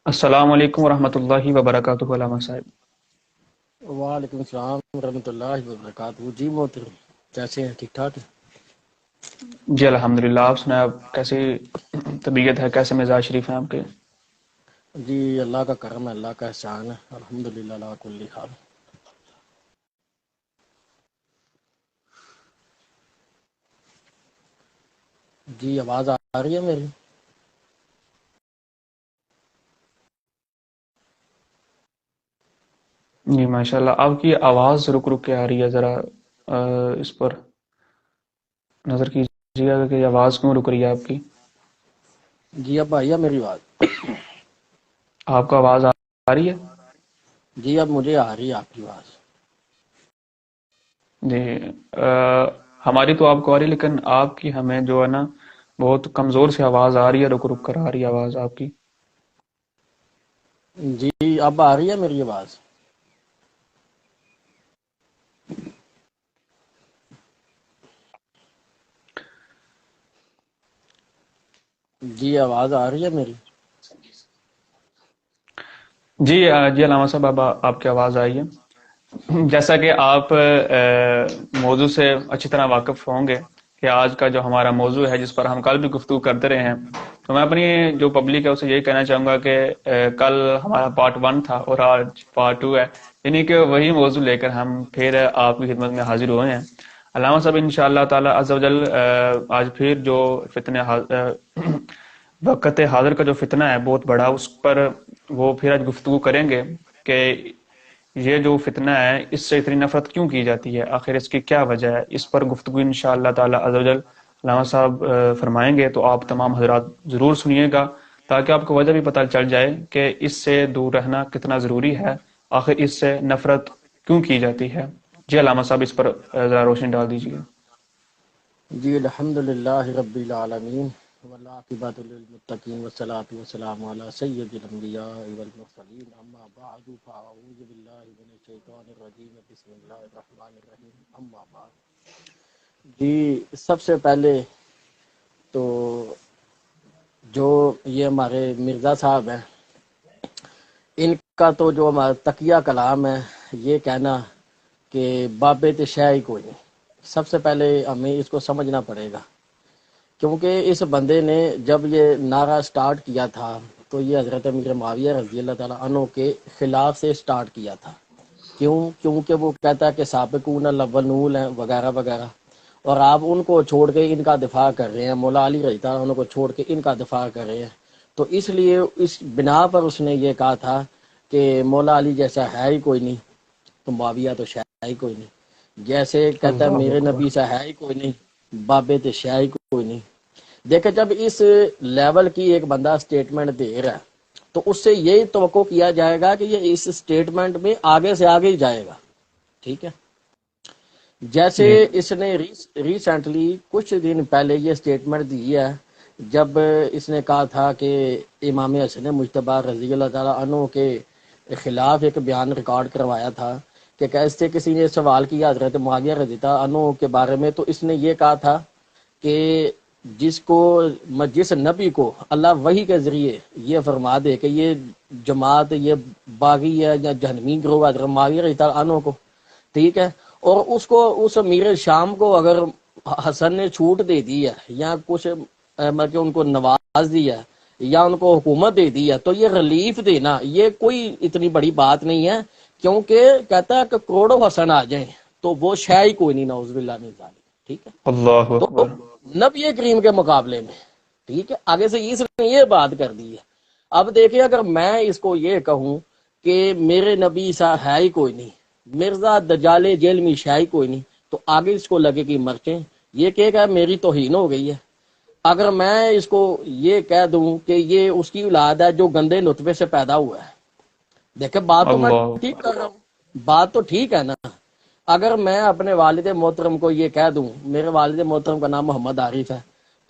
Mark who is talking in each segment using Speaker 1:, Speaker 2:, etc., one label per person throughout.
Speaker 1: السلام علیکم ورحمۃ اللہ وبرکاتہ علامہ صاحب۔
Speaker 2: وعلیکم السلام ورحمۃ اللہ وبرکاتہ۔ جی محترم، کیسے ہیں؟ ٹھیک ٹھاک ہیں؟
Speaker 1: جی الحمدللہ، آپ سنائیں، آپ کیسی طبیعت ہے، کیسے مزاج شریف ہیں آپ کے؟
Speaker 2: جی اللہ کا کرم ہے، اللہ کا احسان ہے، الحمدللہ علی کل حال۔ جی آواز آ رہی ہے میری؟
Speaker 1: جی ماشاءاللہ، آپ کی آواز رک رک کے آ رہی ہے، ذرا اس پر نظر کیجیے گا کہ یہ آواز کیوں رک رہی ہے آپ کی۔
Speaker 2: جی اب آئی ہے میری آواز؟
Speaker 1: آپ کو آواز آ رہی ہے؟
Speaker 2: جی اب مجھے آ رہی ہے آپ کی آواز۔
Speaker 1: جی ہماری تو آپ کو آ رہی ہے، لیکن آپ کی ہمیں جو ہے نا بہت کمزور سے آواز آ رہی ہے، رک رک کر آ رہی ہے آواز آپ کی۔
Speaker 2: جی اب آ رہی ہے میری آواز؟ جی آواز آ رہی ہے میری؟
Speaker 1: جی جی علامہ صاحب، اب آپ کی آواز آئی ہے۔ جیسا کہ آپ موضوع سے اچھی طرح واقف ہوں گے کہ آج کا جو ہمارا موضوع ہے، جس پر ہم کل بھی گفتگو کرتے رہے ہیں، تو میں اپنی جو پبلک ہے اسے یہی کہنا چاہوں گا کہ کل ہمارا پارٹ 1 تھا اور آج پارٹ 2 ہے، یعنی کہ وہی موضوع لے کر ہم پھر آپ کی خدمت میں حاضر ہوئے ہیں۔ علامہ صاحب انشاءاللہ تعالی عز و جل آج پھر جو فتنے وقت حاضر کا جو فتنہ ہے بہت بڑا، اس پر وہ پھر آج گفتگو کریں گے کہ یہ جو فتنہ ہے اس سے اتنی نفرت کیوں کی جاتی ہے، آخر اس کی کیا وجہ ہے، اس پر گفتگو انشاءاللہ تعالی عز و جل علامہ صاحب فرمائیں گے، تو آپ تمام حضرات ضرور سنیے گا تاکہ آپ کو وجہ بھی پتہ چل جائے کہ اس سے دور رہنا کتنا ضروری ہے، آخر اس سے نفرت کیوں کی جاتی ہے۔ جی علامہ صاحب اس پر ذرا روشنی ڈال دیجیے۔
Speaker 2: جی الحمدللہ رب العالمین والعاقبۃ للمتقین والصلاۃ والسلام علی سید الانبیاء والمرسلین، اما بعد فاعوذ باللہ من الشیطان الرجیم، بسم اللہ الرحمن الرحیم، اما بعد۔ جی سب سے پہلے تو جو یہ ہمارے مرزا صاحب ہیں، ان کا تو جو ہمارا تقیہ کلام ہے یہ کہنا کہ بابے تے شے ہی کوئی نہیں، سب سے پہلے ہمیں اس کو سمجھنا پڑے گا، کیونکہ اس بندے نے جب یہ نعرہ سٹارٹ کیا تھا تو یہ حضرت امیر معاویہ رضی اللہ تعالیٰ عنہ کے خلاف سے سٹارٹ کیا تھا۔ کیونکہ وہ کہتا ہے کہ سابقون الاولون ہیں وغیرہ وغیرہ، اور آپ ان کو چھوڑ کے ان کا دفاع کر رہے ہیں، مولا علی رضی اللہ عنہ کو چھوڑ کے ان کا دفاع کر رہے ہیں، تو اس لیے اس بنا پر اس نے یہ کہا تھا کہ مولا علی جیسا ہے ہی کوئی نہیں، تو معاویہ تو شے ہی کوئی نہیں، جیسے کہتا ہے
Speaker 1: اللہ
Speaker 2: میرے
Speaker 1: اکبر۔
Speaker 2: نبی سا ہے ہی کوئی نہیں، بابے تے شے ہی کوئی نہیں۔ دیکھیں جب اس لیول کی ایک بندہ سٹیٹمنٹ دے رہا ہے تو اس سے یہی توقع کیا جائے گا کہ یہ اس سٹیٹمنٹ میں آگے سے آگے ہی جائے گا، ٹھیک ہے؟ جیسے
Speaker 1: جی
Speaker 2: اس نے ریسنٹلی کچھ دن پہلے یہ سٹیٹمنٹ دی ہے، جب اس نے کہا تھا کہ امام حسن مجتبی رضی اللہ تعالیٰ عنہ کے خلاف ایک بیان ریکارڈ کروایا تھا کہ کیسے کسی نے سوال کیا حضرت معاویہ رضی اللہ عنہ کے بارے میں، تو اس نے یہ کہا تھا کہ جس نبی کو اللہ وحی کے ذریعے یہ فرما دے کہ یہ جماعت یہ باغی ہے یا جہنمی گروہ حضرت معاویہ رضی اللہ عنہ کو، ٹھیک ہے، اور اس کو اس امیر شام کو اگر حسن نے چھوٹ دے دی ہے یا کچھ مطلب کہ ان کو نواز دیا ہے یا ان کو حکومت دے دی ہے، تو یہ ریلیف دینا یہ کوئی اتنی بڑی بات نہیں ہے، کیونکہ کہتا ہے کہ کروڑوں حسن آ جائیں تو وہ شے ہی کوئی نہیں، نعوذ باللہ من ذالک، ٹھیک ہے؟
Speaker 1: اللہ
Speaker 2: تو
Speaker 1: اکبر۔
Speaker 2: نبی کریم کے مقابلے میں، ٹھیک ہے، آگے سے اس نے یہ بات کر دی ہے۔ اب دیکھیں اگر میں اس کو یہ کہوں کہ میرے نبی سا ہے ہی کوئی نہیں، مرزا دجال جیل میں شے ہی کوئی نہیں، تو آگے اس کو لگے کہ مرچیں، یہ کہ میری توہین ہو گئی ہے۔ اگر میں اس کو یہ کہہ دوں کہ یہ اس کی اولاد ہے جو گندے نطفے سے پیدا ہوا ہے، دیکھیں بات تو میں
Speaker 1: اللہ
Speaker 2: ٹھیک
Speaker 1: اکبر۔
Speaker 2: کر رہا ہوں، بات تو ٹھیک ہے نا؟ اگر میں اپنے والد محترم کو یہ کہہ دوں، میرے والد محترم کا نام محمد عارف ہے،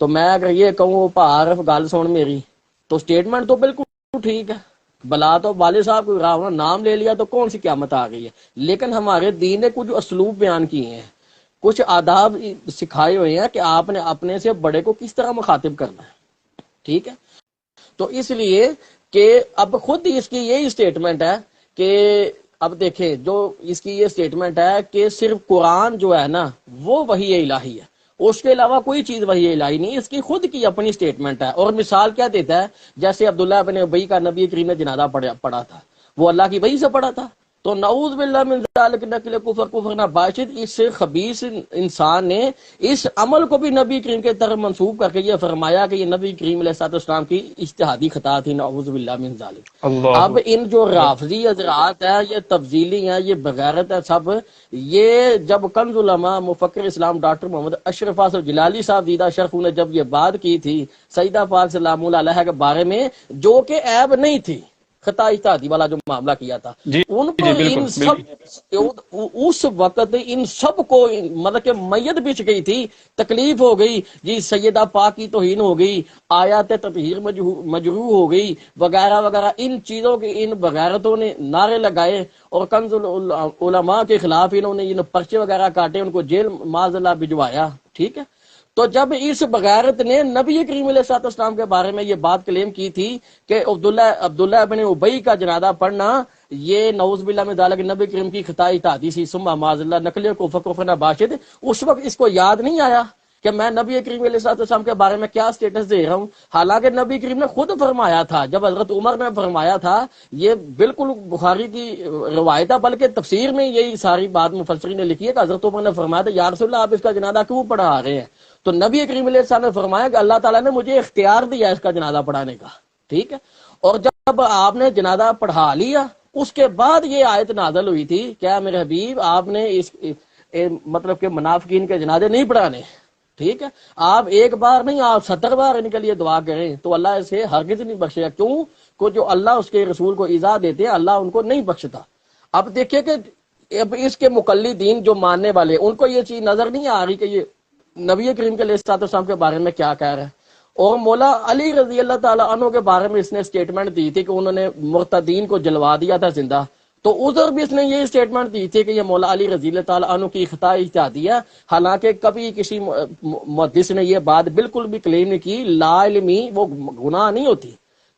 Speaker 2: تو میں اگر یہ کہوں عارف گل سن میری، تو سٹیٹمنٹ تو بالکل ٹھیک ہے، بلا تو والد صاحب کو راونا نام لے لیا تو کون سی قیامت آ گئی ہے؟ لیکن ہمارے دین نے کچھ اسلوب بیان کیے ہیں، کچھ آداب سکھائے ہوئے ہیں کہ آپ نے اپنے سے بڑے کو کس طرح مخاطب کرنا ہے، ٹھیک ہے؟ تو اس لیے کہ اب خود اس کی یہی اسٹیٹمنٹ ہے کہ اب دیکھیں جو اس کی یہ اسٹیٹمنٹ ہے کہ صرف قرآن جو ہے نا وہ وحی الہی ہے، اس کے علاوہ کوئی چیز وحی الہی نہیں، اس کی خود کی اپنی اسٹیٹمنٹ ہے۔ اور مثال کیا دیتا ہے، جیسے عبداللہ بن ابی کا نبی کریم نے جنازہ پڑھا تھا، وہ اللہ کی وحی سے پڑھا تھا، تو نعوذ باللہ من ذالک نقل کفر نہ باشد، اس خبیث انسان نے اس عمل کو بھی نبی کریم کے طرف منسوب کر کے یہ فرمایا کہ یہ نبی کریم علیہ السلام کی اجتہادی خطا تھی، نعوذ باللہ من ذالک۔
Speaker 1: اللہ
Speaker 2: اب ان جو رافضی حضرات ہیں، یہ تفضیلی ہیں، یہ بغیرت ہے سب، یہ جب کنز علماء مفکر اسلام ڈاکٹر محمد اشرف فاضل جلالی صاحب دیدہ شرف نے جب یہ بات کی تھی سیدہ پاک سلام اللہ علیہ کے بارے میں، جو کہ عیب نہیں تھی، خطا اجتہادی والا جو معاملہ کیا تھا،
Speaker 1: جی
Speaker 2: ان
Speaker 1: جی
Speaker 2: پر
Speaker 1: بالکل
Speaker 2: ان سب
Speaker 1: بالکل
Speaker 2: اس وقت ان سب کو مطلب کہ میت بچ گئی تھی، تکلیف ہو گئی جی، سیدہ پاک کی توہین ہو گئی، آیات تطہیر مجروح ہو گئی وغیرہ وغیرہ، ان چیزوں کے ان بغیرتوں نے نعرے لگائے اور کنز علماء کے خلاف انہوں نے پرچے وغیرہ کاٹے، ان کو جیل معاذ اللہ بھجوایا، ٹھیک ہے۔ تو جب اس بغیرت نے نبی کریم علیہ السلام کے بارے میں یہ بات کلیم کی تھی کہ عبداللہ بن ابی کا جنازہ پڑھنا یہ نعوذ باللہ من ذالک نبی کریم کی خطائی تحدیثی ثم معاذ اللہ نقل کفر باشد، اس وقت اس کو یاد نہیں آیا کہ میں نبی کریم علیہ السلام کے بارے میں کیا سٹیٹس دے رہا ہوں، حالانکہ نبی کریم نے خود فرمایا تھا، جب حضرت عمر نے فرمایا تھا، یہ بالکل بخاری کی روایت ہے، بلکہ تفسیر میں یہی ساری بات مفسرین نے لکھی ہے کہ حضرت عمر نے فرمایا تھا یا رسول اللہ آپ اس کا جنازہ کیوں پڑھا رہے ہیں، تو نبی کریم علیہ السلام نے فرمایا کہ اللہ تعالیٰ نے مجھے اختیار دیا اس کا جنازہ پڑھانے کا، ٹھیک ہے۔ اور جب آپ نے جنازہ پڑھا لیا اس کے بعد یہ آیت نازل ہوئی تھی، کیا میرے حبیب آپ نے اس مطلب کہ منافقین کے جنازے نہیں پڑھانے، ٹھیک ہے، آپ ایک بار نہیں آپ 70 بار ان کے لیے دعا کریں تو اللہ اسے ہرگز نہیں بخشے گا، کیوں کو جو اللہ اس کے رسول کو ایذا دیتے ہیں اللہ ان کو نہیں بخشتا۔ اب دیکھیں کہ اب اس کے مقلدین جو ماننے والے ان کو یہ چیز نظر نہیں آ رہی کہ یہ نبی کریم کے علیہ السلام کے بارے میں کیا کہہ رہا ہے۔ اور مولا علی رضی اللہ تعالیٰ عنہ کے بارے میں اس نے اسٹیٹمنٹ دی تھی کہ انہوں نے مرتدین کو جلوا دیا تھا زندہ، تو ادھر بھی اس نے یہ اسٹیٹمنٹ دی تھی کہ یہ مولا علی رضی اللہ تعالیٰ عنہ کی خطا اجتہادی ہے، حالانکہ کبھی کسی محدث نے یہ بات بالکل بھی کلیم نہیں کی، لا علمی وہ گناہ نہیں ہوتی،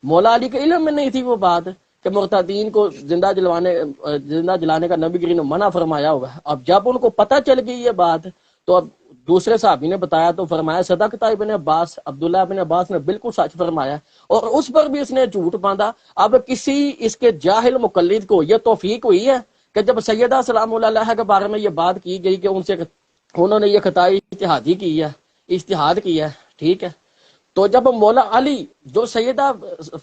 Speaker 2: مولا علی کے علم میں نہیں تھی وہ بات کہ مرتدین کو زندہ جلانے کا نبی کریم نے منع فرمایا ہوا ہے۔ اب جب ان کو پتہ چل گئی یہ بات تو اب دوسرے صحابی نے بتایا تو فرمایا صدقت ابن عباس، عبداللہ ابن عباس نے بالکل سچ فرمایا، اور اس پر بھی اس نے جھوٹ باندھا۔ اب کسی اس کے جاہل مقلد کو یہ توفیق ہوئی ہے کہ جب سیدہ سلام اللہ علیہ کے بارے میں یہ بات کی گئی کہ ان سے انہوں نے یہ خطائی اجتہادی کی ہے، اجتہاد کیا ہے، ٹھیک ہے، تو جب مولا علی جو سیدہ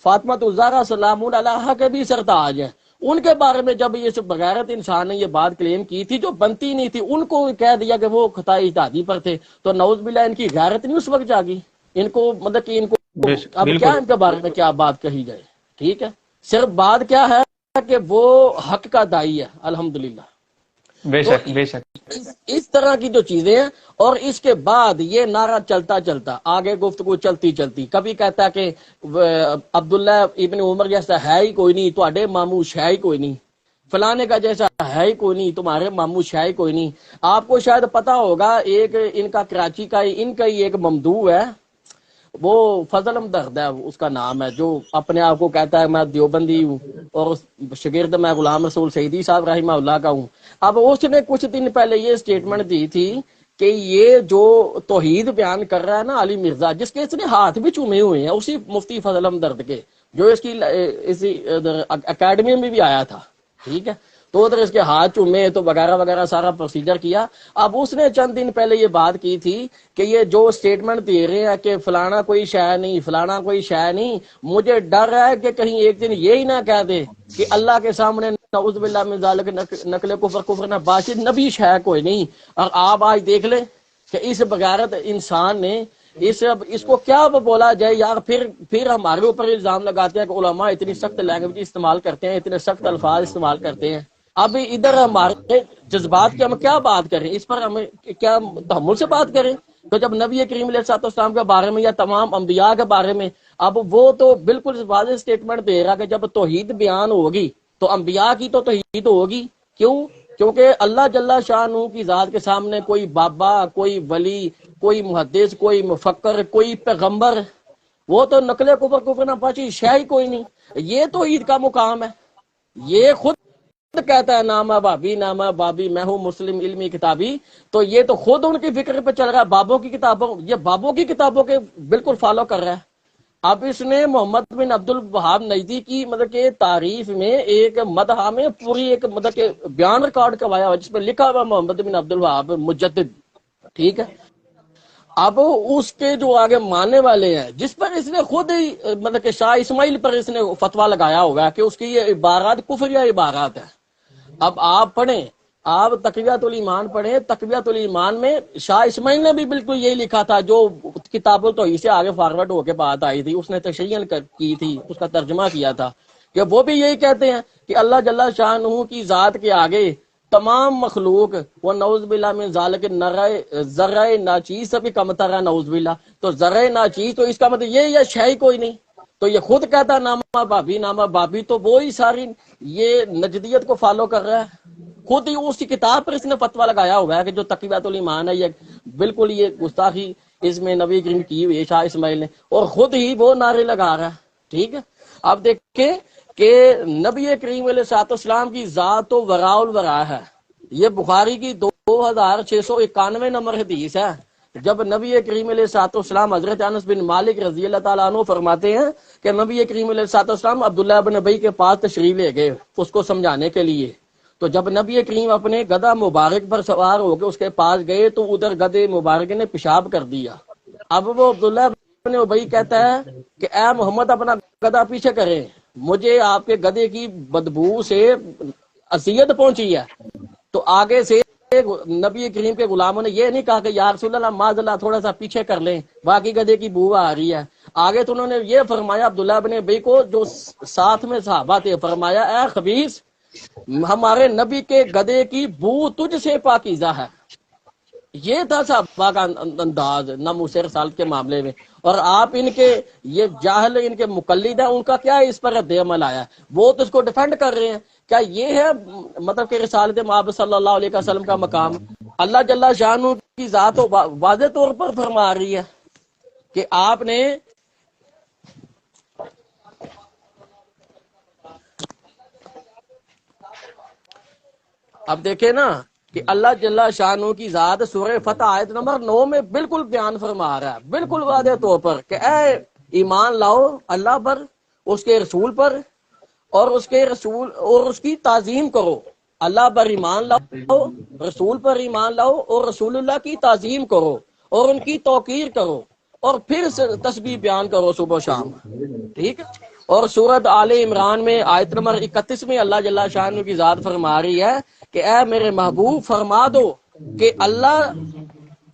Speaker 2: فاطمہ الزہرا سلام اللہ علیہ کے بھی سرتاج ہیں، ان کے بارے میں جب یہ بغیرت انسان نے یہ بات کلیم کی تھی جو بنتی نہیں تھی، ان کو کہہ دیا کہ وہ خطائی اجتہادی پر تھے، تو نعوذ باللہ ان کی غیرت نہیں اس وقت جاگی، ان کو مطلب کہ ان کو اب کیا ان کے بارے میں کیا بات کہی جائے، ٹھیک ہے، صرف بات کیا ہے کہ وہ حق کا داعی ہے الحمدللہ۔
Speaker 1: بے شک بے شک
Speaker 2: اس طرح کی جو چیزیں ہیں، اور اس کے بعد یہ نعرہ چلتا چلتا آگے گفتگو چلتی چلتی کبھی کہتا ہے کہ عبداللہ ابن عمر جیسا ہے ہی کوئی نہیں، تواڈے ماموش ہے ہی کوئی نہیں، فلانے کا جیسا ہے ہی کوئی نہیں، تمہارے ماموش ہے ہی کوئی نہیں۔ آپ کو شاید پتا ہوگا ایک ان کا کراچی کا ان کا ہی ایک ممدوح ہے، وہ فضل ہمدرد ہے اس کا نام ہے، جو اپنے آپ کو کہتا ہے میں دیوبندی ہوں اور شاگرد میں غلام رسول سعیدی صاحب رحمہ اللہ کا ہوں۔ اب اس نے کچھ دن پہلے یہ اسٹیٹمنٹ دی تھی کہ یہ جو توحید بیان کر رہا ہے نا علی مرزا، جس کے اس نے ہاتھ بھی چومے ہوئے ہیں اسی مفتی فضل ہمدرد کے، جو اس کی اسی اکیڈمی میں بھی آیا تھا، ٹھیک ہے، تو ادھر اس کے ہاتھ چومے تو وغیرہ وغیرہ سارا پروسیجر کیا۔ اب اس نے چند دن پہلے یہ بات کی تھی کہ یہ جو اسٹیٹمنٹ دے رہے ہیں کہ فلانا کوئی شے نہیں، فلانا کوئی شے نہیں، مجھے ڈر ہے کہ کہیں ایک دن یہی نہ کہہ دے کہ اللہ کے سامنے نعوذ باللہ من ذالک نقل کفر نہ باشد نبی شے کوئی نہیں۔ اور آپ آج دیکھ لیں کہ اس بغیرت انسان نے اس کو کیا بولا جائے یار، پھر ہمارے اوپر الزام لگاتے ہیں کہ علماء اتنی سخت لینگویج استعمال کرتے ہیں، اتنے سخت الفاظ استعمال کرتے ہیں۔ اب ادھر ہمارے جذبات کی ہم کیا بات کریں، اس پر ہمیں کیا تحمل سے بات کریں؟ تو جب نبی کریم علیہ السلام کے بارے میں یا تمام انبیاء کے بارے میں، اب وہ تو بالکل واضح اسٹیٹمنٹ دے رہا کہ جب توحید بیان ہوگی تو انبیاء کی تو توحید ہوگی، کیوں؟ کیونکہ اللہ جل شانہ کی ذات کے سامنے کوئی بابا، کوئی ولی، کوئی محدث، کوئی مفکر، کوئی پیغمبر، وہ تو نقل کفر نہ پاچی شے ہی کوئی نہیں۔ یہ توحید کا مقام ہے. یہ خود کہتا ہے نامہ بابی میں ہوں مسلم علمی کتابی. تو یہ تو خود ان کی فکر پہ چل رہا ہے، بابوں کی کتابوں، یہ بابوں کی کتابوں کے بالکل فالو کر رہا ہے. اب اس نے محمد بن عبد الوہاب نجدی کی مطلب کہ تعریف میں ایک مدح میں پوری ایک مطلب کہ بیان ریکارڈ کروایا ہوا جس پہ لکھا ہوا محمد بن عبد الوہاب مجدد. ٹھیک ہے. اب اس کے جو آگے ماننے والے ہیں جس پر اس نے خود ہی مطلب کہ شاہ اسماعیل پر اس نے فتویٰ لگایا ہوا ہے کہ اس کی یہ عبارات کفر یا عبارات ہے. اب آپ پڑھیں، آپ تقویۃ الایمان پڑھیں. تقویۃ الایمان میں شاہ اسماعیل نے بھی بالکل یہی لکھا تھا جو کتاب تو سے آگے فارورڈ ہو کے بات آئی تھی. اس نے تشریح کی تھی، اس کا ترجمہ کیا تھا کہ وہ بھی یہی کہتے ہیں کہ اللہ جل شانہ کی ذات کے آگے تمام مخلوق وہ نعوذ باللہ من ذالک ذرہ ناچیز سے بھی کم تر ہے. نعوذ باللہ. تو ذرہ ناچیز تو اس کا مطلب یہ یا شے ہی کوئی نہیں. تو یہ خود کہتا ہے نامہ بابی تو وہی ساری یہ نجدیت کو فالو کر رہا ہے. خود ہی اسی کتاب پر اس نے فتویٰ لگایا ہوا ہے کہ جو تقویۃ الایمان ہے یہ بالکل یہ گستاخی اس میں نبی کریم کی ہوئی ہے شاہ اسماعیل نے، اور خود ہی وہ نعرے لگا رہا ہے. ٹھیک ہے. اب دیکھیں کہ نبی کریم علیہ الصلوۃ والسلام کی ذات و وراء الورا ہے. یہ بخاری کی 2691 نمبر حدیث ہے. جب نبی کریم علیہ الصلوۃ والسلام حضرت انس بن مالک رضی اللہ تعالیٰ عنہ فرماتے ہیں کہ نبی کریم علیہ الصلوۃ والسلام عبداللہ بن ابی کے پاس تشریف لے گئے اس کو سمجھانے کے لیے. تو جب نبی کریم اپنے گدھا مبارک پر سوار ہو کے اس کے پاس گئے تو ادھر گدھے مبارک نے پیشاب کر دیا. اب وہ عبداللہ بن ابی کہتا ہے کہ اے محمد اپنا گدھا پیچھے کریں، مجھے آپ کے گدھے کی بدبو سے اذیت پہنچی ہے. تو آگے سے نبی کریم کے غلاموں نے یہ نہیں کہا کہ یا رسول اللہ معاذ اللہ تھوڑا سا پیچھے کر لیں باقی گدھے کی بو آ رہی ہے. آگے تو انہوں نے یہ فرمایا عبداللہ بن ابی کو جو ساتھ میں صحابہ تھے، فرمایا اے خبیث ہمارے نبی کے گدھے کی بو تجھ سے پاکیزہ ہے. یہ تھا صحابہ کا انداز ناموس رسالت کے معاملے میں. اور آپ ان کے یہ جاہل ان کے مقلد ہیں، ان کا کیا اس پر رد عمل آیا؟ وہ تو اس کو ڈیفینڈ کر رہے ہیں. کیا یہ ہے مطلب کہ رسالت مآب صلی اللہ علیہ وسلم کا مقام؟ اللہ جل شانہ کی ذات واضح طور پر فرما رہی ہے کہ آپ نے اب دیکھیں نا کہ اللہ جل شانہ کی ذات سورہ فتح آیت نمبر 9 میں بالکل بیان فرما رہا ہے بالکل واضح طور پر کہ اے ایمان لاؤ اللہ پر، اس کے رسول پر، اور اس کے رسول اور اس کی تعظیم کرو. اللہ پر ایمان لاؤ، رسول پر ایمان لاؤ اور رسول اللہ کی تعظیم کرو اور ان کی توقیر کرو اور پھر تسبیح بیان کرو صبح و شام. ٹھیک ہے. اور سورۃ آل عمران میں آیت نمبر 31 میں اللہ جل شانہ کی ذات فرما رہی ہے کہ اے میرے محبوب فرما دو کہ اللہ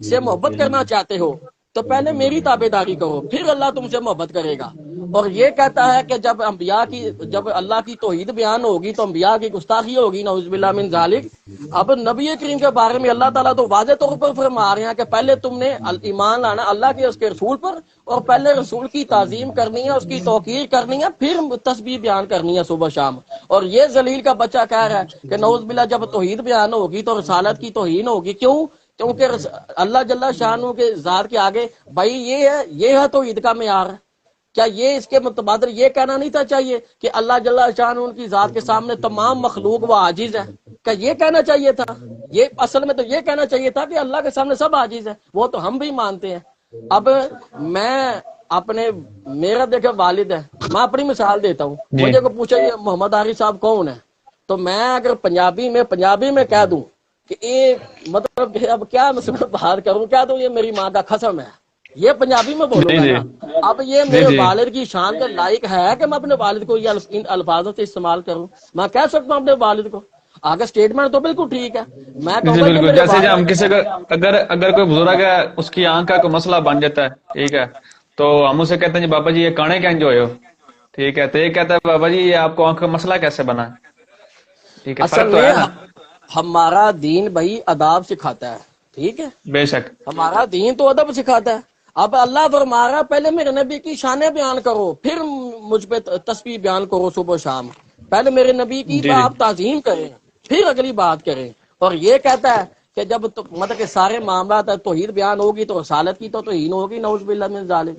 Speaker 2: سے محبت کرنا چاہتے ہو تو پہلے میری تابع داری کرو، پھر اللہ تم سے محبت کرے گا. اور یہ کہتا ہے کہ جب اللہ کی توحید بیان ہوگی تو انبیاء کی گستاخی ہوگی، نعوذ باللہ من ذالک. اب نبی کریم کے بارے میں اللہ تعالیٰ تو واضح طور پر فرما رہے ہیں کہ پہلے تم نے ایمان لانا اللہ کے اس کے رسول پر، اور پہلے رسول کی تعظیم کرنی ہے، اس کی توقیر کرنی ہے، پھر تسبیح بیان کرنی ہے صبح شام. اور یہ ذلیل کا بچہ کہہ رہا ہے کہ نعوذ باللہ جب توحید بیان ہوگی تو رسالت کی توہین ہوگی. کیوں؟ کیونکہ اللہ جل شانہ کے ذات کے آگے بھائی یہ ہے توحید کا معیار. کیا یہ اس کے متبادر یہ کہنا نہیں تھا چاہیے کہ اللہ جل شانہ ان کی ذات کے سامنے تمام مخلوق وہ عاجز ہے؟ کیا یہ کہنا چاہیے تھا؟ یہ اصل میں تو یہ کہنا چاہیے تھا کہ اللہ کے سامنے سب عاجز ہے. وہ تو ہم بھی مانتے ہیں. اب میں میرا دیکھے والد ہے، میں اپنی مثال دیتا ہوں. مجھے کو پوچھا یہ محمد عارف صاحب کون ہے تو میں اگر پنجابی میں کہہ دوں کہ یہ مطلب اب کیا بات کروں، کیا تو یہ میری ماں کا قسم ہے، یہ پنجابی میں بولوں گا نا. اب یہ میرے والد کی شان کے لائق ہے کہ میں اپنے والد کو ان الفاظوں سے استعمال کروں؟ میں کہہ سکتا ہوں اپنے والد کو. آگے سٹیٹمنٹ تو بالکل ٹھیک ہے. میں کہوں گا
Speaker 1: بالکل جیسے ہم کسی اگر کوئی بزرگ ہے اس کی آنکھ کا کوئی مسئلہ بن جاتا ہے، ٹھیک ہے، تو ہم اسے کہتے ہیں جی بابا جی یہ کانے کیا انجوئے ہو، ٹھیک ہے، تو یہ کہتا ہے بابا جی یہ آپ کو آنکھ کا مسئلہ کیسے بنا؟ ٹھیک ہے،
Speaker 2: اصل میں ہمارا دین بھائی اداب سکھاتا ہے. ٹھیک ہے،
Speaker 1: بے شک
Speaker 2: ہمارا دین تو ادب سکھاتا ہے. اب اللہ فرما رہا پہلے میرے نبی کی شانیں بیان کرو، پھر مجھ پہ تسبیح بیان کرو صبح و شام. پہلے میرے نبی کی آپ تعظیم کریں پھر اگلی بات کریں. اور یہ کہتا ہے کہ جب مطلب کہ سارے معاملات توحید بیان ہوگی تو رسالت کی تو توہین ہوگی، نعوذ باللہ من ذالک.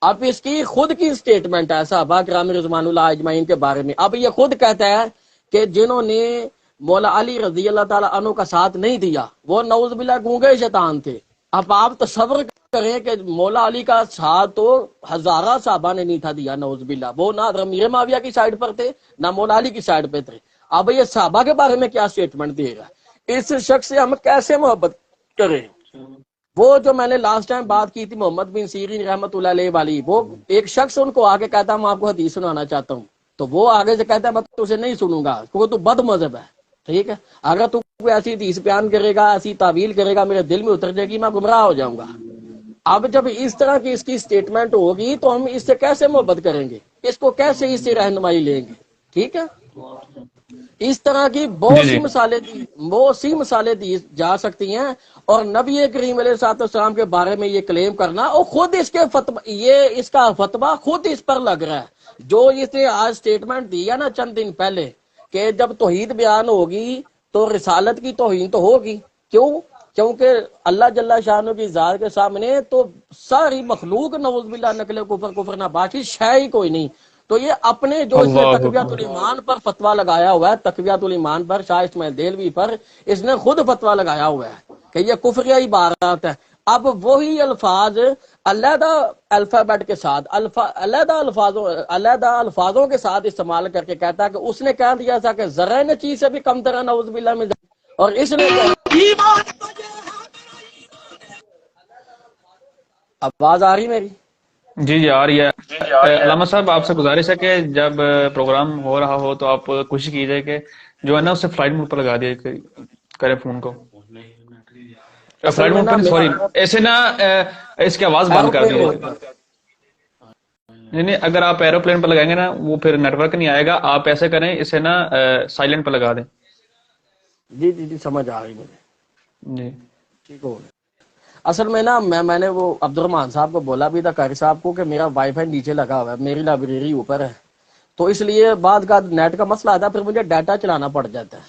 Speaker 2: اب اس کی خود کی سٹیٹمنٹ ہے صحابہ کرام رضوان اللہ اجمعین کے بارے میں. اب یہ خود کہتا ہے کہ جنہوں نے مولا علی رضی اللہ تعالیٰ عنہ کا ساتھ نہیں دیا وہ نعوذ باللہ گونگے شیطان تھے. اب آپ تصور کریں کہ مولا علی کا ساتھ تو ہزارہ صحابہ نے نہیں تھا دیا نعوذ باللہ. وہ نہ امیر معاویہ کی سائڈ پر تھے نہ مولا علی کی سائڈ پہ تھے. اب یہ صحابہ کے بارے میں کیا سٹیٹمنٹ دے گا؟ اس شخص سے ہم کیسے محبت کریں؟ وہ جو میں نے لاسٹ ٹائم بات کی تھی محمد بن سیرین رحمت اللہ علیہ والی، وہ ایک شخص ان کو آگے کہتا میں آپ کو حدیث سنانا چاہتا ہوں، تو وہ آگے سے کہتا ہے میں تجھے نہیں سنوں گا کیونکہ تو بد مذہب ہے. ٹھیک ہے، اگر تو کوئی ایسی حدیث بیان کرے گا، ایسی تعویل کرے گا، میرے دل میں اتر جائے گی، میں گمراہ ہو جاؤں گا. اب جب اس طرح کی اس کی سٹیٹمنٹ ہوگی تو ہم اس سے کیسے محبت کریں گے؟ اس کو کیسے اس سے رہنمائی لیں گے؟ ٹھیک ہے، اس طرح کی
Speaker 1: جی
Speaker 2: بہت
Speaker 1: جی
Speaker 2: سی مثالیں دی جا سکتی ہیں. اور نبی کریم علیہ الصلوۃ والسلام کے بارے میں یہ کلیم کرنا، اور خود اس کے یہ اس کا فتویٰ خود اس پر لگ رہا ہے. جو اس نے آج سٹیٹمنٹ دی ہے نا چند دن پہلے کہ جب توحید بیان ہوگی تو رسالت کی توہین تو ہوگی. کیوں؟ کیونکہ اللہ جل شانہ کی ذات کے سامنے تو ساری مخلوق نعوذ باللہ نقل کفر نہ باقی شے ہی کوئی نہیں. تو یہ اپنے جو اس نے
Speaker 1: اللہ
Speaker 2: تقویۃ
Speaker 1: اکبر.
Speaker 2: الایمان پر فتویٰ لگایا ہوا ہے، تقویۃ الایمان پر شاہ اسماعیل دہلوی پر اس نے خود فتویٰ لگایا ہوا ہے کہ یہ کفریہ عبارات ہے. اب وہی الفاظ علیحدہ الفابیٹ کے ساتھ علیحدہ الفاظوں کے ساتھ استعمال کر کے کہتا ہے کہ اس نے کہہ دیا تھا کہ ذرہ چیز سے بھی کم طرح نعوذ باللہ میں، اور اس نے آواز آ رہی میری؟
Speaker 1: جی جی آ رہی ہے. علامہ صاحب آپ سے گزارش ہے کہ جب پروگرام ہو رہا ہو تو آپ کوشش کیجئے کہ جو ہے نا اسے فلائٹ موڈ پر لگا دیا کرے فون کو.
Speaker 2: اصل
Speaker 1: فلائٹ
Speaker 2: میں
Speaker 1: موڈ
Speaker 2: نا
Speaker 1: پر سوری،
Speaker 2: میرا
Speaker 1: ایسے نا اس کی آواز بند کر
Speaker 2: ایروپلین
Speaker 1: دیجیے.
Speaker 2: موڈ پر.
Speaker 1: نہیں نہیں، اگر آپ ایروپلین پر لگائیں گے نا وہ پھر نیٹ ورک نہیں آئے گا. آپ ایسے کریں اسے نا سائلنٹ پر لگا دیں.
Speaker 2: جی جی جی سمجھ آ رہی مجھے.
Speaker 1: جی
Speaker 2: ٹھیک ہو گیا. اصل میں نا میں نے وہ عبد الرحمان صاحب کو بولا بھی تھا قاری صاحب کو کہ میرا وائی فائی نیچے لگا ہوا ہے، میری لائبریری اوپر ہے، تو اس لیے بعد کا نیٹ کا مسئلہ آتا ہے، پھر مجھے ڈاٹا چلانا پڑ جاتا ہے.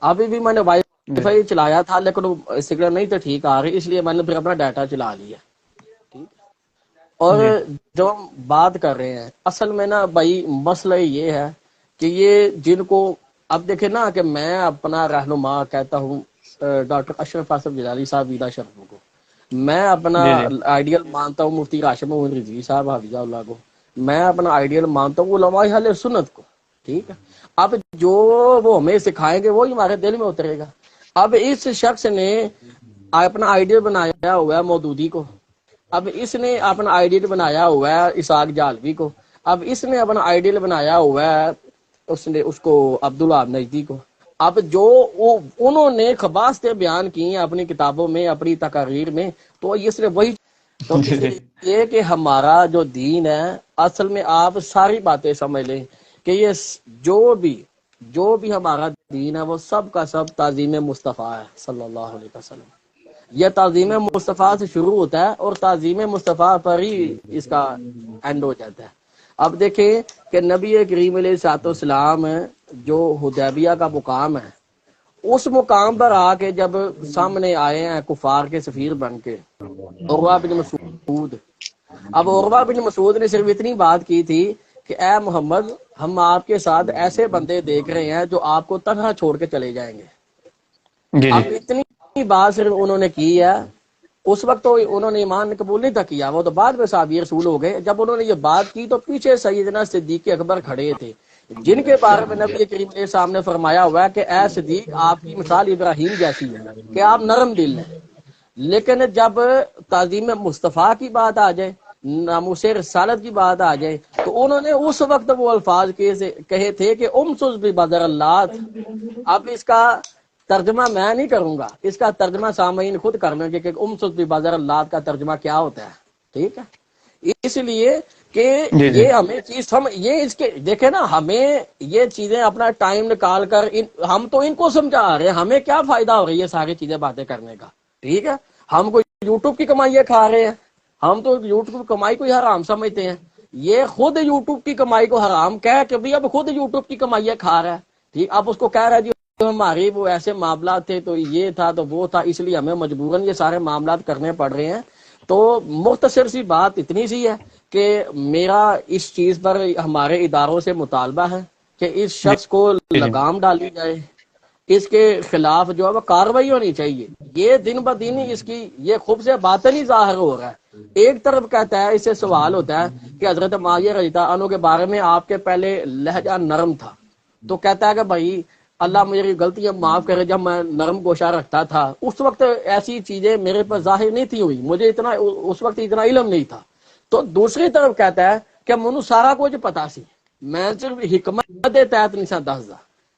Speaker 2: ابھی بھی میں نے وائی
Speaker 1: جی
Speaker 2: فائی چلایا تھا لیکن سگنل نہیں تھا ٹھیک آ رہی، اس لیے میں نے پھر اپنا ڈاٹا چلا لیا. ٹھیک. اور
Speaker 1: جی
Speaker 2: جو ہم بات کر رہے ہیں اصل میں نا بھائی مسئلہ یہ ہے کہ یہ جن کو اب دیکھیں نا کہ میں اپنا رہنما کہتا ہوں ڈاکٹر اشرف آصف جلالی صاحب ویدا شرف کو، میں اپنا
Speaker 1: جی جی
Speaker 2: آئیڈیل مانتا ہوں مفتی راشد محمود رضوی صاحب حافظہ اللہ کو، میں اپنا آئیڈیل مانتا ہوں علماء اہل سنت کو. ٹھیک ہے، اب جو وہ ہمیں سکھائیں گے وہی ہمارے دل میں اترے گا. اب اس شخص نے اپنا آئیڈیل بنایا ہوا ہے مودودی کو، اب اس نے اپنا آئیڈیل بنایا ہوا ہے اسحاق جالوی کو، اب اس نے اپنا آئیڈیل بنایا ہوا ہے اس کو عبدالوہاب نجدی کو. اب جو انہوں نے خباستیں بیان کی ہیں اپنی کتابوں میں اپنی تقاریر میں، تو یہ صرف وہی. تو
Speaker 1: جی
Speaker 2: اس
Speaker 1: جی
Speaker 2: لیے کہ ہمارا جو دین ہے اصل میں آپ ساری باتیں سمجھ لیں کہ یہ جو بھی ہمارا دین ہے وہ سب کا سب تعظیم مصطفیٰ ہے صلی اللہ علیہ وسلم. یہ تعظیم مصطفیٰ سے شروع ہوتا ہے اور تعظیم مصطفیٰ پر ہی اس کا اینڈ ہو جاتا ہے. اب دیکھیں کہ نبی کریم علیہ الصلوۃ والسلام جو حدیبیہ کا مقام ہے، اس مقام پر آ کے جب سامنے آئے ہیں کفار کے سفیر بن کے عروہ بن مسعود. اب عروہ بن مسعود نے صرف اتنی بات کی تھی کہ اے محمد ہم آپ کے ساتھ ایسے بندے دیکھ رہے ہیں جو آپ کو تنہا چھوڑ کے چلے جائیں گے.
Speaker 1: جی
Speaker 2: اب اتنی بات صرف انہوں نے کی ہے. اس وقت تو انہوں نے ایمان قبول نہیں تھا کیا، وہ تو بعد میں صحابی رسول ہو گئے. جب انہوں نے یہ بات کی تو پیچھے سیدنا صدیق اکبر کھڑے تھے جن کے بارے میں نبی کریم کے سامنے فرمایا ہوا ہے کہ اے صدیق آپ کی مثال ابراہیم جیسی ہے کہ آپ نرم دل ہیں. لیکن جب تعظیم مصطفیٰ کی بات آ جائے، ناموس رسالت کی بات آ جائے، تو انہوں نے اس وقت وہ الفاظ کہے تھے کہ امسس ببدر اللہ. اب اس کا ترجمہ میں نہیں کروں گا، اس کا ترجمہ سامعین خود کرنے کے کہ امسس ببدر اللہ کا ترجمہ کیا ہوتا ہے. ٹھیک ہے، اس لیے کہ
Speaker 1: جی جی
Speaker 2: یہ ہمیں چیز یہ اس کے دیکھیں نا، ہمیں یہ چیزیں اپنا ٹائم نکال کر ہم تو ان کو سمجھا رہے ہیں، ہمیں کیا فائدہ ہو رہی ہے ساری چیزیں باتیں کرنے کا. ٹھیک ہے، ہم کو یوٹیوب کی کمائیاں کھا رہے ہیں، ہم تو یوٹیوب کی کمائی کو ہی حرام سمجھتے ہیں. یہ خود یوٹیوب کی کمائی کو حرام کہہ کہ بھی اب خود یوٹیوب کی کمائیاں کھا رہا ہے. ٹھیک، اب اس کو کہہ رہا ہے جی ہماری وہ ایسے معاملات تھے تو یہ تھا تو وہ تھا، اس لیے ہمیں مجبوراً یہ سارے معاملات کرنے پڑ رہے ہیں. تو مختصر سی بات اتنی سی ہے کہ میرا اس چیز پر ہمارے اداروں سے مطالبہ ہے کہ اس شخص کو
Speaker 1: جی جی
Speaker 2: لگام ڈالی جائے، اس کے خلاف جو ہے وہ کاروائی ہونی چاہیے۔ یہ دن بدن اس کی یہ خوب سے باطن ہی ظاہر ہو رہا ہے۔ ایک طرف کہتا ہے، اس سے سوال ہوتا ہے کہ حضرت معاویہ رضی اللہ عنہ کے بارے میں آپ کے پہلے لہجہ نرم تھا، تو کہتا ہے کہ بھائی اللہ میری غلطیاں معاف کرے، جب میں نرم گوشہ رکھتا تھا اس وقت ایسی چیزیں میرے پر ظاہر نہیں تھی ہوئی، مجھے اتنا اس وقت اتنا علم نہیں تھا۔ تو دوسری طرف کہتا ہے کہ منو سارا کچھ پتا سی، میں صرف حکمت دے تحت نہیں سا دسدا،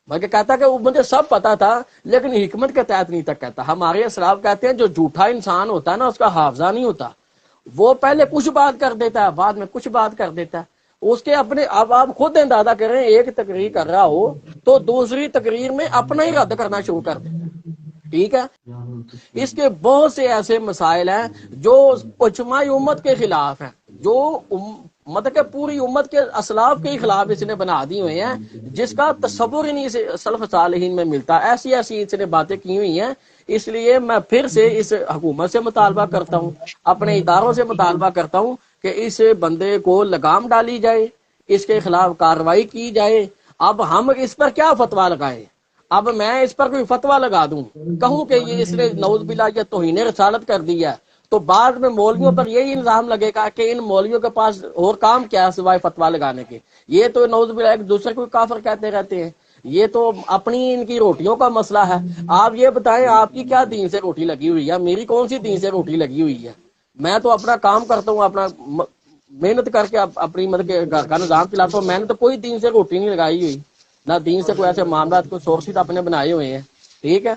Speaker 2: بلکہ کہتا کہ مجھے سب پتا تھا لیکن حکمت کے تحت نہیں تک کہتا۔ ہمارے اسلاف کہتے ہیں جو جھوٹا انسان ہوتا ہے نا، اس کا حافظہ نہیں ہوتا، وہ پہلے کچھ بات کر دیتا ہے، بعد میں کچھ بات کر دیتا ہے۔ اس کے اپنے اب آپ خود اندازہ کریں، ایک تقریر کر رہا ہو تو دوسری تقریر میں اپنا ہی رد کرنا شروع کر دیتا ہے، ٹھیک ہے۔ اس کے بہت سے ایسے مسائل ہیں جو اجماعی امت کے خلاف ہیں، جو مطلب کہ پوری امت کے اسلاف کے خلاف اس نے بنا دی ہوئے ہیں، جس کا تصور ہی نہیں سلف صالحین میں ملتا۔ ایسی ایسی اس نے باتیں کی ہوئی ہیں۔ اس لیے میں پھر سے اس حکومت سے مطالبہ کرتا ہوں، اپنے اداروں سے مطالبہ کرتا ہوں کہ اس بندے کو لگام ڈالی جائے، اس کے خلاف کارروائی کی جائے۔ اب ہم اس پر کیا فتویٰ لگائیں؟ اب میں اس پر کوئی فتویٰ لگا دوں، کہوں کہ یہ اس نے نعوذ باللہ یہ توہین رسالت کر دی ہے، تو بعد میں مولویوں پر یہی الزام لگے گا کہ ان مولویوں کے پاس اور کام کیا ہے سوائے فتویٰ لگانے کے۔ یہ تو نعوذ باللہ ایک دوسرے کو کافر کہتے رہتے ہیں۔ یہ تو اپنی ان کی روٹیوں کا مسئلہ ہے۔ آپ یہ بتائیں آپ کی کیا دین سے روٹی لگی ہوئی ہے؟ میری کون سی دین سے روٹی لگی ہوئی ہے؟ میں تو اپنا کام کرتا ہوں، اپنا محنت کر کے اپنی مطلب کہ گھر کا نظام چلاتا ہوں۔ میں نے تو کوئی دین سے روٹی نہیں لگائی ہوئی، نہ دین سے کوئی ایسے معاملات کو سورسز اپنے بنائے ہوئے ہیں، ٹھیک ہے۔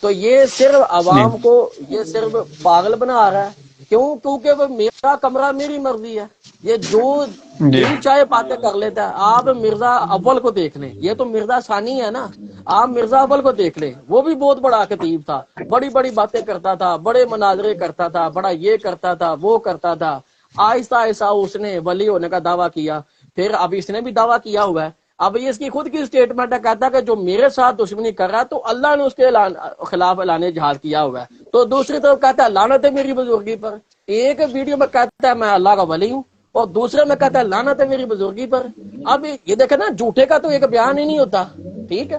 Speaker 2: تو یہ صرف
Speaker 1: جی
Speaker 2: عوام کو یہ صرف پاگل بنا رہا ہے۔ کیوں؟ کیونکہ وہ میرا کمرہ میری مرضی ہے، یہ جو
Speaker 1: جی
Speaker 2: دل چاہے باتیں کر لیتا ہے۔ آپ مرزا اول کو دیکھ لیں، یہ تو مرزا ثانی ہے نا، آپ مرزا اول کو دیکھ لیں، وہ بھی بہت بڑا خطیب تھا، بڑی بڑی باتیں کرتا تھا، بڑے مناظرے کرتا تھا، بڑا یہ کرتا تھا وہ کرتا تھا۔ آہستہ آہستہ اس نے ولی ہونے کا دعویٰ کیا، پھر اب اس نے بھی دعویٰ کیا ہوا ہے۔ اب یہ اس کی خود کی سٹیٹمنٹ ہے، کہتا ہے کہ جو میرے ساتھ دشمنی کر رہا ہے تو اللہ نے اس کے خلاف اعلان جہاد کیا ہوا ہے۔ تو دوسری طرف کہتا ہے لعنت ہے میری بزرگی پر۔ ایک ویڈیو میں کہتا ہے میں اللہ کا ولی ہوں، اور دوسرے میں کہتا ہے لعنت ہے میری بزرگی پر۔ اب یہ دیکھیں نا، جھوٹے کا تو ایک بیان ہی نہیں ہوتا، ٹھیک ہے۔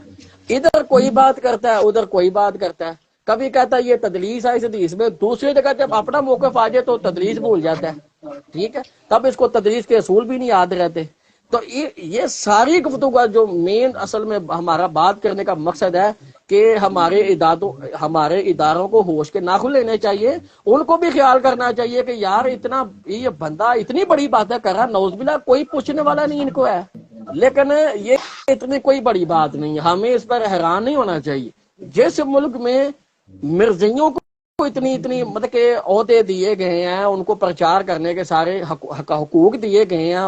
Speaker 2: ادھر کوئی بات کرتا ہے، ادھر کوئی بات کرتا ہے، کبھی کہتا ہے یہ تدلیس ہے اس حدیث میں، دوسری جگہ جب اپنا موقف آ جائے تو تدلیس بھول جاتا ہے، ٹھیک ہے۔ تب اس کو تدلیس کے اصول بھی نہیں یاد رہتے۔ تو یہ ساری گفتگو جو مین اصل میں ہمارا بات کرنے کا مقصد ہے کہ ہمارے اداروں کو ہوش کے ناخن لینے چاہیے، ان کو بھی خیال کرنا چاہیے کہ یار اتنا یہ بندہ اتنی بڑی باتیں کر رہا ہے، نعوذ باللہ کوئی پوچھنے والا نہیں ان کو ہے، لیکن یہ اتنی کوئی بڑی بات نہیں ہے، ہمیں اس پر حیران نہیں ہونا چاہیے۔ جس ملک میں مرزیوں کو اتنی مطلب کہ عہدے دیے گئے ہیں، ان کو پرچار کرنے کے سارے حقوق دیے گئے ہیں،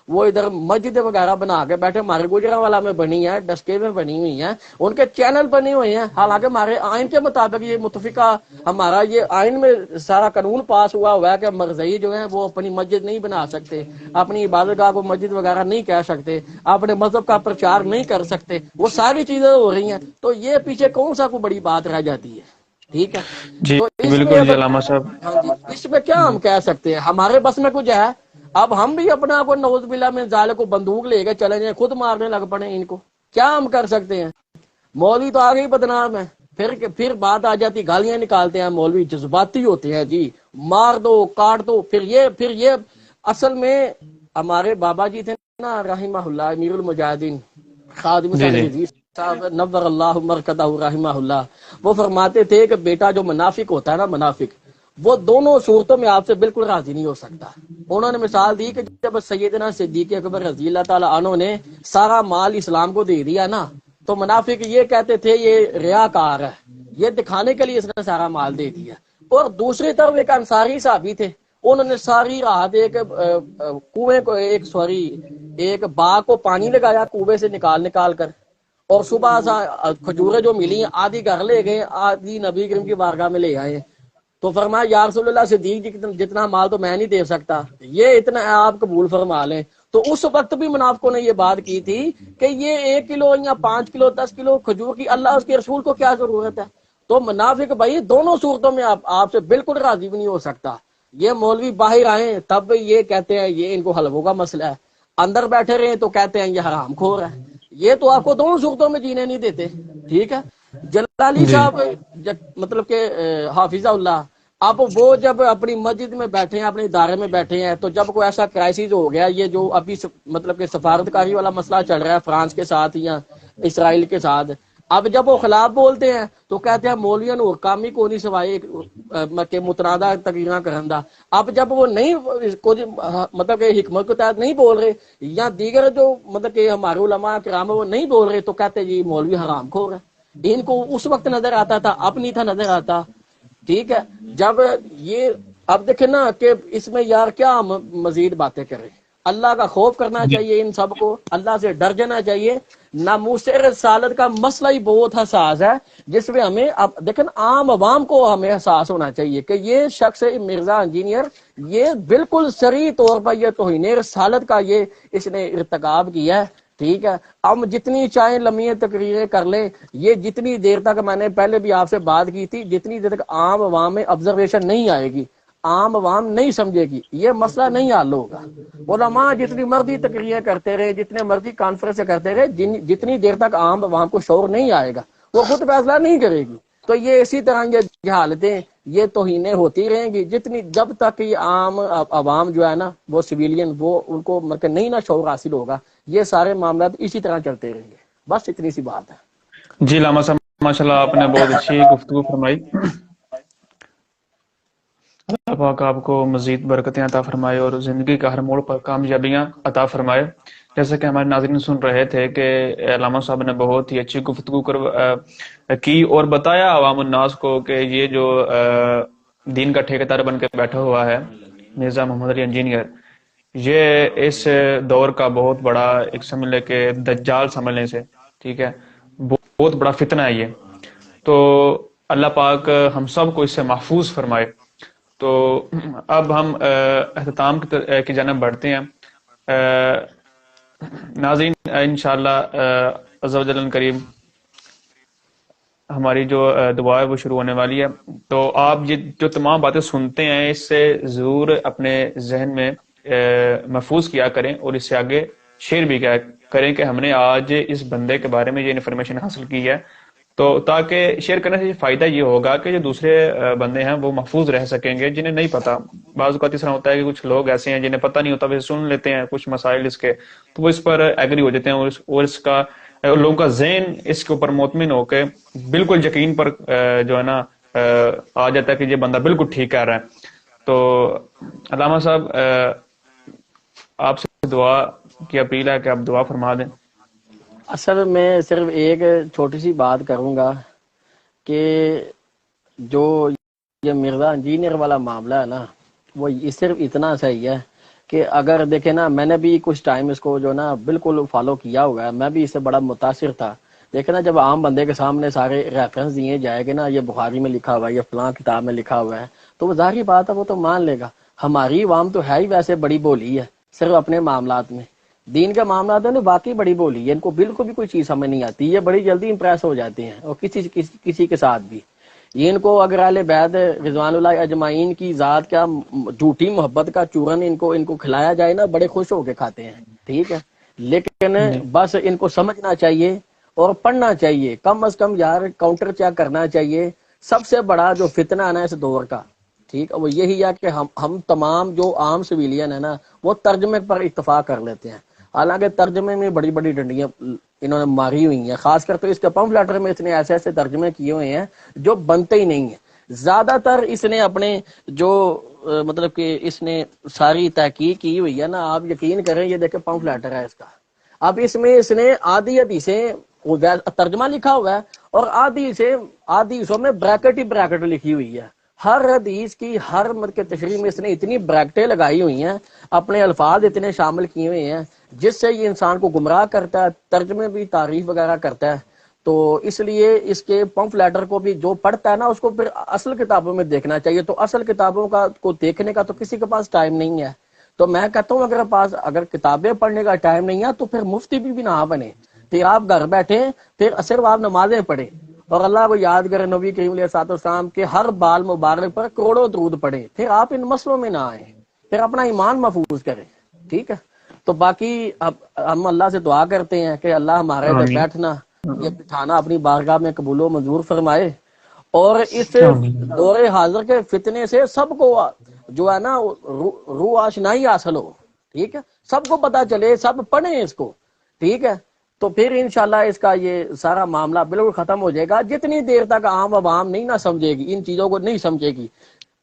Speaker 2: وہ ادھر مسجد وغیرہ بنا کے بیٹھے، ہمارے گجرانوالہ میں بنی ہے، ڈسکے میں بنی ہوئی ہیں، ان کے چینل بنے ہوئے ہیں، حالانکہ ہمارے آئین کے مطابق یہ متفقہ ہمارا یہ آئین میں سارا قانون پاس ہوا ہے کہ مرزئی جو ہیں وہ اپنی مسجد نہیں بنا سکتے، اپنی عبادت گاہ کو مسجد وغیرہ نہیں کہہ سکتے، اپنے مذہب کا پرچار نہیں کر سکتے، وہ ساری چیزیں ہو رہی ہیں۔ تو یہ پیچھے کون سا کوئی بڑی بات رہ جاتی ہے، ٹھیک ہے۔
Speaker 1: جی
Speaker 2: تو اس میں
Speaker 1: بالکل جی علامہ صاحب۔
Speaker 2: ہاں جی، اس میں کیا ہم کہہ سکتے ہیں؟ ہمارے بس میں کچھ ہے؟ اب ہم بھی اپنا کو نعوذ باللہ من ذالک کو بندوق لے کے چلے جائیں، خود مارنے لگ پڑے ان کو، کیا ہم کر سکتے ہیں؟ مولوی تو آگے ہی بدنام ہے، پھر بات آ جاتی، گالیاں نکالتے ہیں، مولوی جذباتی ہوتے ہیں، جی مار دو کاٹ دو۔ پھر یہ اصل میں ہمارے بابا جی تھے نا رحمہ اللہ، امیر المجاہدین خادم
Speaker 1: جی
Speaker 2: حسین
Speaker 1: جی
Speaker 2: رضوی صاحب نور اللہ مرکزہ رحمہ اللہ، وہ فرماتے تھے کہ بیٹا جو منافق ہوتا ہے نا، منافق وہ دونوں صورتوں میں آپ سے بالکل راضی نہیں ہو سکتا۔ انہوں نے مثال دی کہ جب سیدنا صدیق اکبر رضی اللہ تعالی عنہ نے سارا مال اسلام کو دے دیا نا، تو منافق یہ کہتے تھے یہ ریاکار ہے، یہ دکھانے کے لیے اس نے سارا مال دے دیا۔ اور دوسری طرف ایک انصاری صحابی تھے، انہوں نے ساری رات کنویں کو ایک باغ کو پانی لگایا کنویں سے نکال کر، اور صبح کھجوریں جو ملی آدھی گھر لے گئے، آدھی نبی کریم کی بارگاہ میں لے آئے۔ تو فرمایا یا رسول اللہ، صدیق جی جتنا مال تو میں نہیں دے سکتا، یہ اتنا آپ قبول فرما لیں۔ تو اس وقت بھی منافقوں نے یہ بات کی تھی کہ یہ 1 کلو یا 5 کلو 10 کلو کھجور کی اللہ اس کے رسول کو کیا ضرورت ہے؟ تو منافق بھائی دونوں صورتوں میں آپ سے بالکل راضی بھی نہیں ہو سکتا۔ یہ مولوی باہر آئے تب یہ کہتے ہیں یہ ان کو حلووں کا مسئلہ ہے، اندر بیٹھے رہے تو کہتے ہیں یہ حرام خور ہے. یہ تو آپ کو دونوں صورتوں میں جینے نہیں دیتے. ٹھیک ہے. جلالی
Speaker 1: جی
Speaker 2: صاحب مطلب کہ حافظہ اللہ، اب وہ جب اپنی مسجد میں بیٹھے ہیں، اپنے ادارے میں بیٹھے ہیں، تو جب کوئی ایسا کرائسس ہو گیا، یہ جو ابھی مطلب کہ سفارتکاری والا مسئلہ چل رہا ہے فرانس کے ساتھ یا اسرائیل کے ساتھ، اب جب وہ خلاف بولتے ہیں تو کہتے ہیں مولویوں نے کامی کو نہیں سوائے کہ متنازع تقریراں کرندہ. اب جب وہ نہیں مطلب کہ حکمت کے تحت نہیں بول رہے، یا دیگر جو مطلب کہ ہمارے علماء کرام وہ نہیں بول رہے، تو کہتے ہیں جی مولوی حرام خور ہے. ان کو اس وقت نظر آتا تھا، اب نہیں تھا نظر آتا. ٹھیک ہے. جب یہ اب دیکھیں نا کہ اس میں یار کیا مزید باتیں کریں. اللہ کا خوف کرنا
Speaker 1: جی
Speaker 2: چاہیے، ان سب کو اللہ سے ڈر جانا چاہیے. ناموس رسالت کا مسئلہ ہی بہت حساس ہے، جس میں ہمیں اب دیکھیں عام عوام کو ہمیں احساس ہونا چاہیے کہ یہ شخص مرزا انجینئر یہ بالکل صریح طور پر یہ توہین رسالت کا یہ اس نے ارتکاب کیا ہے. ٹھیک ہے. ہم جتنی چاہیں لمحے تقریریں کر لیں، یہ جتنی دیر تک میں نے پہلے بھی آپ سے بات کی تھی، جتنی دیر تک عام عوام میں آبزرویشن نہیں آئے گی، عام عوام نہیں سمجھے گی، یہ مسئلہ نہیں حل ہوگا. علماء جتنی مرضی تقریریں کرتے رہے، جتنے مرضی کانفرنس کرتے رہے، جتنی دیر تک عام عوام کو شعور نہیں آئے گا وہ خود فیصلہ نہیں کرے گی. تو یہ اسی طرح یہ جہالتیں، یہ توہینیں ہوتی رہیں گی جب تک یہ عام عوام جو ہے نا وہ سویلین وہ ان کو مطلب نہیں نا شعور حاصل ہوگا. یہ سارے معاملات اسی طرح چلتے رہیں گے. بس اتنی سی بات ہے.
Speaker 1: جی علامہ صاحب ماشاء اللہ آپ نے بہت اچھی گفتگو فرمائی. اللہ پاک آپ کو مزید برکتیں عطا فرمائے اور زندگی کا ہر موڑ پر کامیابیاں عطا فرمائے. جیسا کہ ہمارے ناظرین سن رہے تھے کہ علامہ صاحب نے بہت ہی اچھی گفتگو کی اور بتایا عوام الناس کو کہ یہ جو دین کا ٹھیکیدار بن کے بیٹھا ہوا ہے مرزا محمد علی انجینئر، یہ اس دور کا بہت بڑا ایک سمجھ لے کہ دجال سمجھنے سے، ٹھیک ہے، بہت بڑا فتنہ ہے یہ. تو اللہ پاک ہم سب کو اس سے محفوظ فرمائے. تو اب ہم اختتام کی جانب بڑھتے ہیں. ناظرین انشاءاللہ عز و جل کریم ہماری جو دعا ہے وہ شروع ہونے والی ہے. تو آپ یہ جو تمام باتیں سنتے ہیں اس سے ضرور اپنے ذہن میں محفوظ کیا کریں اور اس سے آگے شیئر بھی کیا کریں کہ ہم نے آج اس بندے کے بارے میں یہ انفارمیشن حاصل کی ہے. تو تاکہ شیئر کرنے سے فائدہ یہ ہوگا کہ جو دوسرے بندے ہیں وہ محفوظ رہ سکیں گے جنہیں نہیں پتا. بعض اوقات اس طرح ہوتا ہے کہ کچھ لوگ ایسے ہیں جنہیں پتہ نہیں ہوتا، وہ سن لیتے ہیں کچھ مسائل اس کے، تو وہ اس پر ایگری ہو جاتے ہیں اور اس کا لوگوں کا ذہن اس کے اوپر مطمئن ہو کے بالکل یقین پر جو ہے نا آ جاتا ہے کہ یہ بندہ بالکل ٹھیک کہہ رہا ہے. تو علامہ صاحب آپ سے دعا کی اپیل ہے کہ آپ دعا فرما دیں.
Speaker 2: اصل میں صرف ایک چھوٹی سی بات کروں گا کہ جو یہ مرزا انجینئر والا معاملہ ہے نا وہ صرف اتنا صحیح ہے کہ اگر دیکھیں نا، میں نے بھی کچھ ٹائم اس کو جو نا بالکل فالو کیا ہوا ہے، میں بھی اس سے بڑا متاثر تھا. دیکھیں نا جب عام بندے کے سامنے سارے ریفرنس دیے جائے گے نا، یہ بخاری میں لکھا ہوا ہے، یہ فلاں کتاب میں لکھا ہوا ہے، تو وہ ظاہری بات ہے وہ تو مان لے گا. ہماری عوام تو ہے ہی ویسے بڑی بولی ہے صرف اپنے معاملات میں، دین کے معاملات میں باقی بڑی بولی ہے، ان کو بالکل بھی کوئی چیز سمجھ نہیں آتی، یہ بڑی جلدی امپریس ہو جاتے ہیں اور کسی کے ساتھ بھی. یہ ان کو اگر اہل بیت رضوان اللہ اجمعین کی ذات کا جھوٹی محبت کا چورن ان کو کھلایا جائے نا، بڑے خوش ہو کے کھاتے ہیں. ٹھیک ہے. لیکن
Speaker 1: جی
Speaker 2: بس ان کو سمجھنا چاہیے اور پڑھنا چاہیے، کم از کم یار کاؤنٹر چیک کرنا چاہیے. سب سے بڑا جو فتنہ ہے نا اس دور کا، ٹھیک ہے، وہ یہی ہے کہ ہم تمام جو عام سویلین ہے نا وہ ترجمے پر اتفاق کر لیتے ہیں. حالانکہ ترجمے میں بڑی بڑی ڈنڈیاں انہوں نے ماری ہوئی ہیں، خاص کر تو اس کے پمف لیٹر میں اتنے ایسے ایسے ترجمے کیے ہوئے ہیں جو بنتے ہی نہیں ہیں. زیادہ تر اس نے اپنے جو مطلب کہ اس نے ساری تحقیق کی ہوئی ہے نا، آپ یقین کریں، یہ دیکھیں پمف لیٹر ہے اس کا. اب اس میں اس نے آدھی حدیثیں ترجمہ لکھا ہوا ہے اور آدھی حصوں میں بریکٹ ہی بریکٹ لکھی ہوئی ہے. ہر حدیث کی ہر مت کے تشریح میں اس نے اتنی بریکٹیں لگائی ہوئی ہیں، اپنے الفاظ اتنے شامل کیے ہوئے ہیں جس سے یہ انسان کو گمراہ کرتا ہے، ترجمے بھی تعریف وغیرہ کرتا ہے. تو اس لیے اس کے پمف لیٹر کو بھی جو پڑھتا ہے نا اس کو پھر اصل کتابوں میں دیکھنا چاہیے. تو اصل کتابوں کو دیکھنے کا تو کسی کے پاس ٹائم نہیں ہے. تو میں کہتا ہوں اگر کتابیں پڑھنے کا ٹائم نہیں ہے تو پھر مفتی بھی نہ بنے، پھر آپ گھر بیٹھے، پھر صرف آپ نمازیں پڑھیں اور اللہ کو یاد کریں، نبی کریم علیہ الصلوۃ والسلام کے ہر بال مبارک پر کروڑوں درود پڑے، پھر آپ ان مسئلوں میں نہ آئیں، پھر اپنا ایمان محفوظ کریں، ٹھیک ہے؟ تو باقی اب ہم اللہ سے دعا کرتے ہیں کہ اللہ ہمارے ادھر
Speaker 1: آمین
Speaker 2: بیٹھنا، یہ بٹھانا اپنی بارگاہ میں قبول و منظور فرمائے، اور اس
Speaker 1: آمین
Speaker 2: دور حاضر کے فتنے سے سب کو جو ہے نا روح آشنائی حاصل ہو، ٹھیک ہے؟ سب کو پتا چلے، سب پڑھیں اس کو، ٹھیک ہے؟ تو پھر انشاءاللہ اس کا یہ سارا معاملہ بالکل ختم ہو جائے گا، جتنی دیر تک عام عوام نہیں نہ سمجھے گی، ان چیزوں کو نہیں سمجھے گی،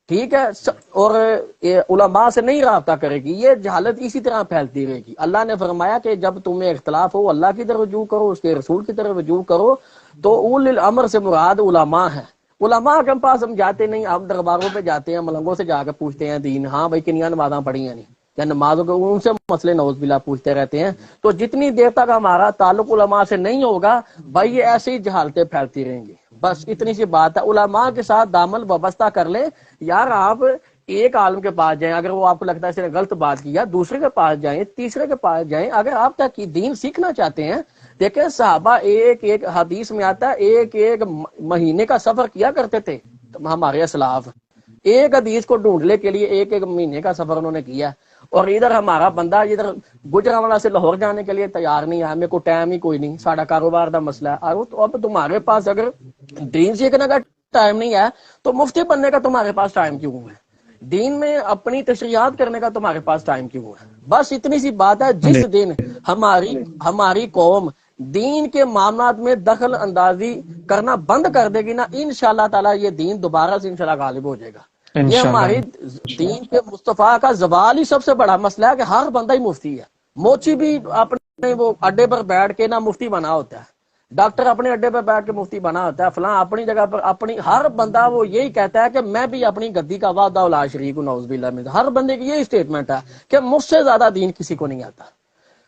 Speaker 2: ٹھیک ہے؟ اور یہ علماء سے نہیں رابطہ کرے گی، یہ جہالت اسی طرح پھیلتی رہے گی۔ اللہ نے فرمایا کہ جب تمہیں اختلاف ہو، اللہ کی طرف رجوع کرو، اس کے رسول کی طرف رجوع کرو۔ تو اول الامر سے مراد علماء ہے۔ علماء کے پاس ہم جاتے نہیں، ہم درباروں پہ جاتے ہیں، ملنگوں سے جا کے پوچھتے ہیں دین، ہاں بھائی کنیاں نمازاں پڑھی ہیں نہیں، یا نمازوں کے ان سے مسئلے نعوذ باللہ پوچھتے رہتے ہیں۔ تو جتنی دیر تک ہمارا تعلق علماء سے نہیں ہوگا بھائی، یہ ایسی جہالتیں پھیلتی رہیں گی۔ بس اتنی سی بات ہے، علماء کے ساتھ دامن وابستہ کر لیں۔ یار آپ ایک عالم کے پاس جائیں، اگر وہ آپ کو لگتا ہے اس نے غلط بات کیا، دوسرے کے پاس جائیں، تیسرے کے پاس جائیں۔ اگر آپ تک دین سیکھنا چاہتے ہیں، دیکھیں صحابہ ایک ایک حدیث میں آتا ہے ایک ایک مہینے کا سفر کیا کرتے تھے ہمارے اسلاف، ایک حدیث کو ڈھونڈنے کے لیے ایک ایک مہینے کا سفر انہوں نے کیا۔ اور ادھر ہمارا بندہ ادھر گجرانوالہ سے لاہور جانے کے لیے تیار نہیں ہے، میرے کو ٹائم ہی کوئی نہیں، ساڑا کاروبار دا مسئلہ ہے۔ تو اب تمہارے پاس اگر دین سیکھنے کا ٹائم نہیں ہے تو مفتی بننے کا تمہارے پاس ٹائم کیوں ہے؟ دین میں اپنی تشریحات کرنے کا تمہارے پاس ٹائم کیوں ہے؟ بس اتنی سی بات ہے، جس دن ہماری قوم دین کے معاملات میں دخل اندازی کرنا بند کر دے گی نا، انشاءاللہ تعالی یہ دین دوبارہ سے انشاءاللہ غالب ہو جائے گا۔ یہ
Speaker 1: انشاءاللہ۔
Speaker 2: ہماری دین کے مصطفیٰ کا زوال ہی سب سے بڑا مسئلہ ہے کہ ہر بندہ ہی مفتی ہے۔ موچی بھی اپنے وہ اڈے پر بیٹھ کے نا مفتی بنا ہوتا ہے، ڈاکٹر اپنے اڈے پر بیٹھ کے مفتی بنا ہوتا ہے، فلاں اپنی جگہ پر اپنی، ہر بندہ وہ یہی کہتا ہے کہ میں بھی اپنی گدی کا وعدہ لا شریک ہوں، نعوذ باللہ من۔ ہر بندے کی یہی اسٹیٹمنٹ ہے کہ مجھ سے زیادہ دین کسی کو نہیں آتا،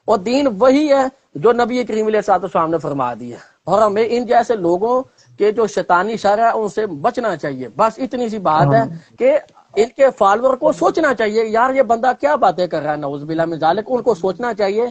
Speaker 2: اور دین وہی ہے جو نبی کریم علیہ الصلوۃ والسلام نے فرما دی ہے۔ اور ہمیں ان جیسے لوگوں کے جو شیطانی شر ہے ان سے بچنا چاہیے۔ بس اتنی سی بات ہے کہ ان کے فالوور کو سوچنا چاہیے، یار یہ بندہ کیا باتیں کر رہا ہے، نعوذ باللہ من ذالک، ان کو سوچنا چاہیے